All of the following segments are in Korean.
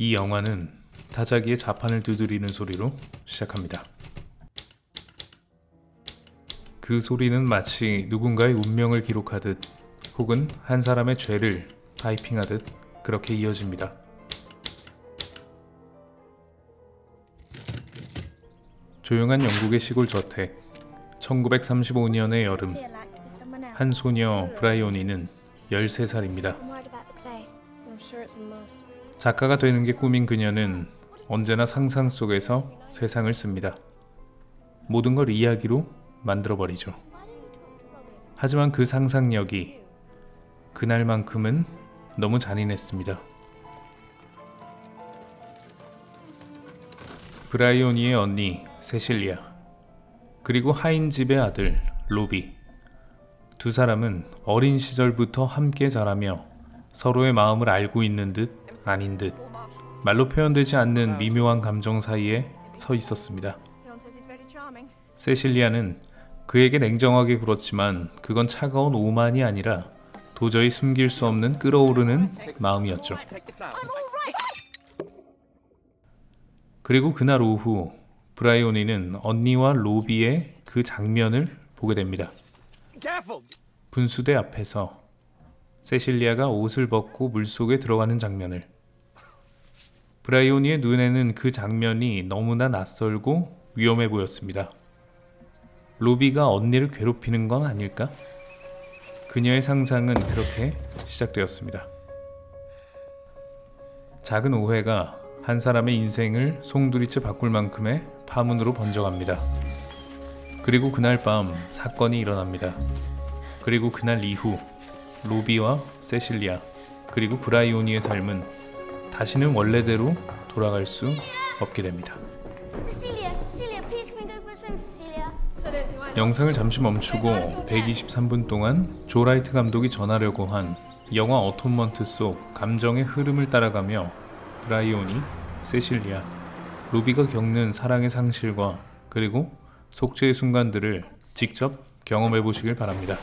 이 영화는 타자기의 자판을 두드리는 소리로 시작합니다. 그 소리는 마치 누군가의 운명을 기록하듯 혹은 한 사람의 죄를 타이핑하듯 그렇게 이어집니다. 조용한 영국의 시골 저택. 1935년의 여름. 한 소녀 브라이오니는 13살입니다. 작가가 되는 게 꿈인 그녀는 언제나 상상 속에서 세상을 씁니다. 모든 걸 이야기로 만들어버리죠. 하지만 그 상상력이 그날만큼은 너무 잔인했습니다. 브라이오니의 언니 세실리아, 그리고 하인집의 아들 로비. 두 사람은 어린 시절부터 함께 자라며 서로의 마음을 알고 있는 듯 아닌 듯 말로 표현되지 않는 미묘한 감정 사이에 서 있었습니다. 세실리아는 그에게 냉정하게 굴었지만 그건 차가운 오만이 아니라 도저히 숨길 수 없는 끓어오르는 마음이었죠. 그리고 그날 오후 브라이오니는 언니와 로비의 그 장면을 보게 됩니다. 분수대 앞에서 세실리아가 옷을 벗고 물속에 들어가는 장면을. 브라이오니의 눈에는 그 장면이 너무나 낯설고 위험해 보였습니다. 로비가 언니를 괴롭히는 건 아닐까? 그녀의 상상은 그렇게 시작되었습니다. 작은 오해가 한 사람의 인생을 송두리째 바꿀 만큼의 파문으로 번져갑니다. 그리고 그날 밤 사건이 일어납니다. 그리고 그날 이후 로비와 세실리아 그리고 브라이오니의 삶은 다시는 원래대로 돌아갈 수 없게 됩니다. 영상을 잠시 멈추고 123분 동안 조 라이트 감독이 전하려고 한 영화 어톤먼트 속 감정의 흐름을 따라가며 브라이오니, 세실리아, 로비가 겪는 사랑의 상실과 그리고 속죄의 순간들을 직접 경험해 보시길 바랍니다.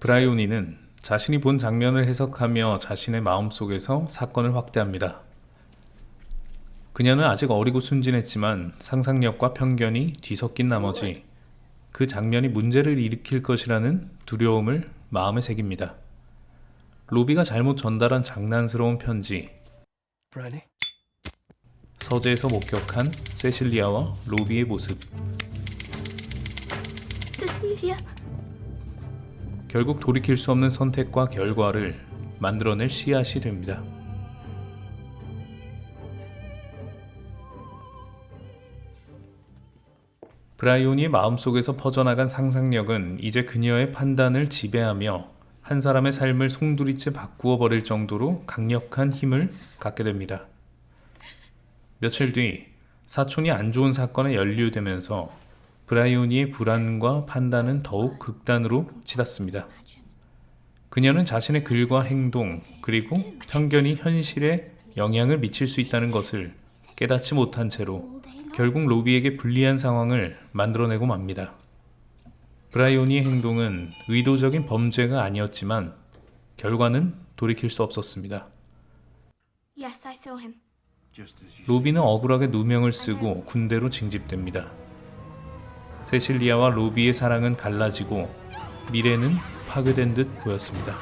브라이오니는 자신이 본 장면을 해석하며 자신의 마음속에서 사건을 확대합니다. 그녀는 아직 어리고 순진했지만 상상력과 편견이 뒤섞인 나머지 그 장면이 문제를 일으킬 것이라는 두려움을 마음에 새깁니다. 로비가 잘못 전달한 장난스러운 편지, 서재에서 목격한 세실리아와 로비의 모습, 결국 돌이킬 수 없는 선택과 결과를 만들어낼 씨앗이 됩니다. 브라이오니의 마음속에서 퍼져나간 상상력은 이제 그녀의 판단을 지배하며 한 사람의 삶을 송두리째 바꾸어 버릴 정도로 강력한 힘을 갖게 됩니다. 며칠 뒤 사촌이 안 좋은 사건에 연루되면서 브라이오니의 불안과 판단은 더욱 극단으로 치닫습니다. 그녀는 자신의 글과 행동 그리고 편견이 현실에 영향을 미칠 수 있다는 것을 깨닫지 못한 채로 결국 로비에게 불리한 상황을 만들어내고 맙니다. 브라이오니의 행동은 의도적인 범죄가 아니었지만 결과는 돌이킬 수 없었습니다. 로비는 억울하게 누명을 쓰고 군대로 징집됩니다. 세실리아와 로비의 사랑은 갈라지고 미래는 파괴된 듯 보였습니다.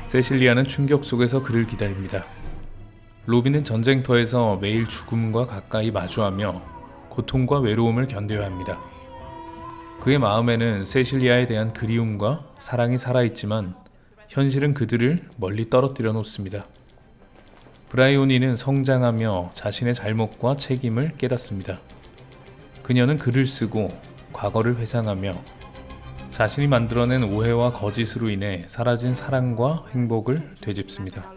세실리아는 충격 속에서 그를 기다립니다. 로비는 전쟁터에서 매일 죽음과 가까이 마주하며 고통과 외로움을 견뎌야 합니다. 그의 마음에는 세실리아에 대한 그리움과 사랑이 살아있지만 현실은 그들을 멀리 떨어뜨려 놓습니다. 브라이오니는 성장하며 자신의 잘못과 책임을 깨닫습니다. 그녀는 글을 쓰고 과거를 회상하며 자신이 만들어낸 오해와 거짓으로 인해 사라진 사랑과 행복을 되짚습니다.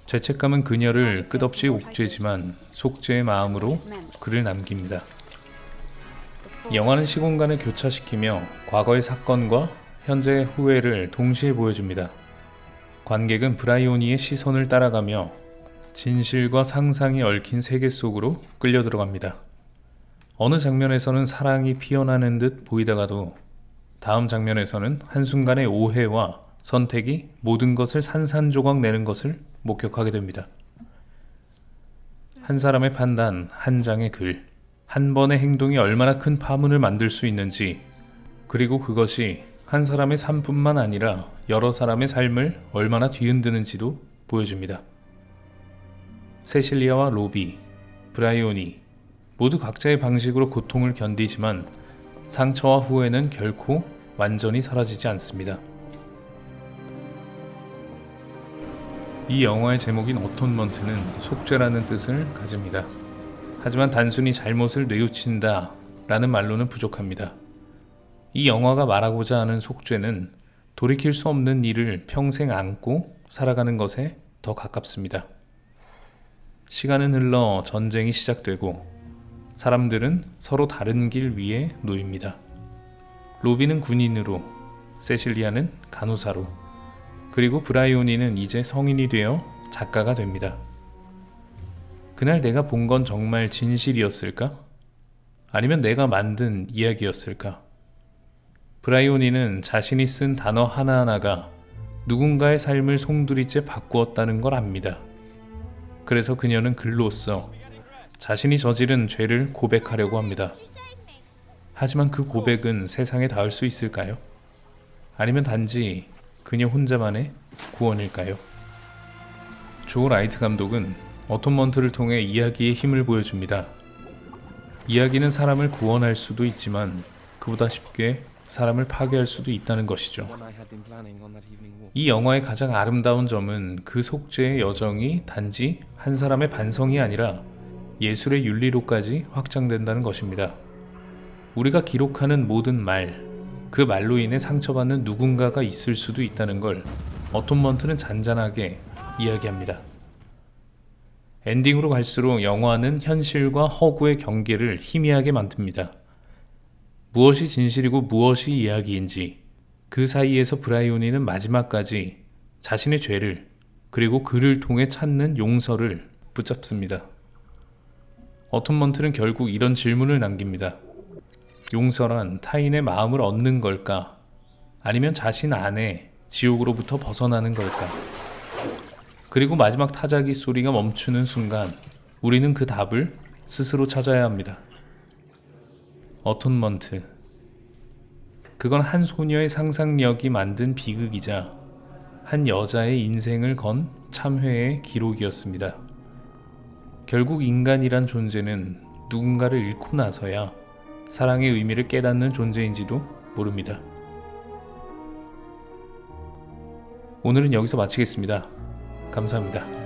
죄책감은 그녀를 끝없이 옥죄지만 속죄의 마음으로 글을 남깁니다. 영화는 시공간을 교차시키며 과거의 사건과 현재의 후회를 동시에 보여줍니다. 관객은 브라이오니의 시선을 따라가며 진실과 상상이 얽힌 세계 속으로 끌려 들어갑니다. 어느 장면에서는 사랑이 피어나는 듯 보이다가도 다음 장면에서는 한순간의 오해와 선택이 모든 것을 산산조각 내는 것을 목격하게 됩니다. 한 사람의 판단, 한 장의 글, 한 번의 행동이 얼마나 큰 파문을 만들 수 있는지, 그리고 그것이 한 사람의 삶뿐만 아니라 여러 사람의 삶을 얼마나 뒤흔드는지도 보여줍니다. 세실리아와 로비, 브라이오니 모두 각자의 방식으로 고통을 견디지만 상처와 후회는 결코 완전히 사라지지 않습니다. 이 영화의 제목인 어톤먼트는 속죄라는 뜻을 가집니다. 하지만 단순히 잘못을 뉘우친다 라는 말로는 부족합니다. 이 영화가 말하고자 하는 속죄는 돌이킬 수 없는 일을 평생 안고 살아가는 것에 더 가깝습니다. 시간은 흘러 전쟁이 시작되고 사람들은 서로 다른 길 위에 놓입니다. 로비는 군인으로, 세실리아는 간호사로, 그리고 브라이오니는 이제 성인이 되어 작가가 됩니다. 그날 내가 본 건 정말 진실이었을까? 아니면 내가 만든 이야기였을까? 브라이오니는 자신이 쓴 단어 하나하나가 누군가의 삶을 송두리째 바꾸었다는 걸 압니다. 그래서 그녀는 글로써 자신이 저지른 죄를 고백하려고 합니다. 하지만 그 고백은 세상에 닿을 수 있을까요? 아니면 단지 그녀 혼자만의 구원일까요? 조 라이트 감독은 어톤먼트를 통해 이야기의 힘을 보여줍니다. 이야기는 사람을 구원할 수도 있지만 그보다 쉽게 사람을 파괴할 수도 있다는 것이죠. 이 영화의 가장 아름다운 점은 그 속죄의 여정이 단지 한 사람의 반성이 아니라 예술의 윤리로까지 확장된다는 것입니다. 우리가 기록하는 모든 말, 그 말로 인해 상처받는 누군가가 있을 수도 있다는 걸 어톤먼트는 잔잔하게 이야기합니다. 엔딩으로 갈수록 영화는 현실과 허구의 경계를 희미하게 만듭니다. 무엇이 진실이고 무엇이 이야기인지, 그 사이에서 브라이오니는 마지막까지 자신의 죄를 그리고 그를 통해 찾는 용서를 붙잡습니다. 어톤먼트는 결국 이런 질문을 남깁니다. 용서란 타인의 마음을 얻는 걸까? 아니면 자신 안에 지옥으로부터 벗어나는 걸까? 그리고 마지막 타자기 소리가 멈추는 순간 우리는 그 답을 스스로 찾아야 합니다. 어톤먼트. 그건 한 소녀의 상상력이 만든 비극이자 한 여자의 인생을 건 참회의 기록이었습니다. 결국 인간이란 존재는 누군가를 잃고 나서야 사랑의 의미를 깨닫는 존재인지도 모릅니다. 오늘은 여기서 마치겠습니다. 감사합니다.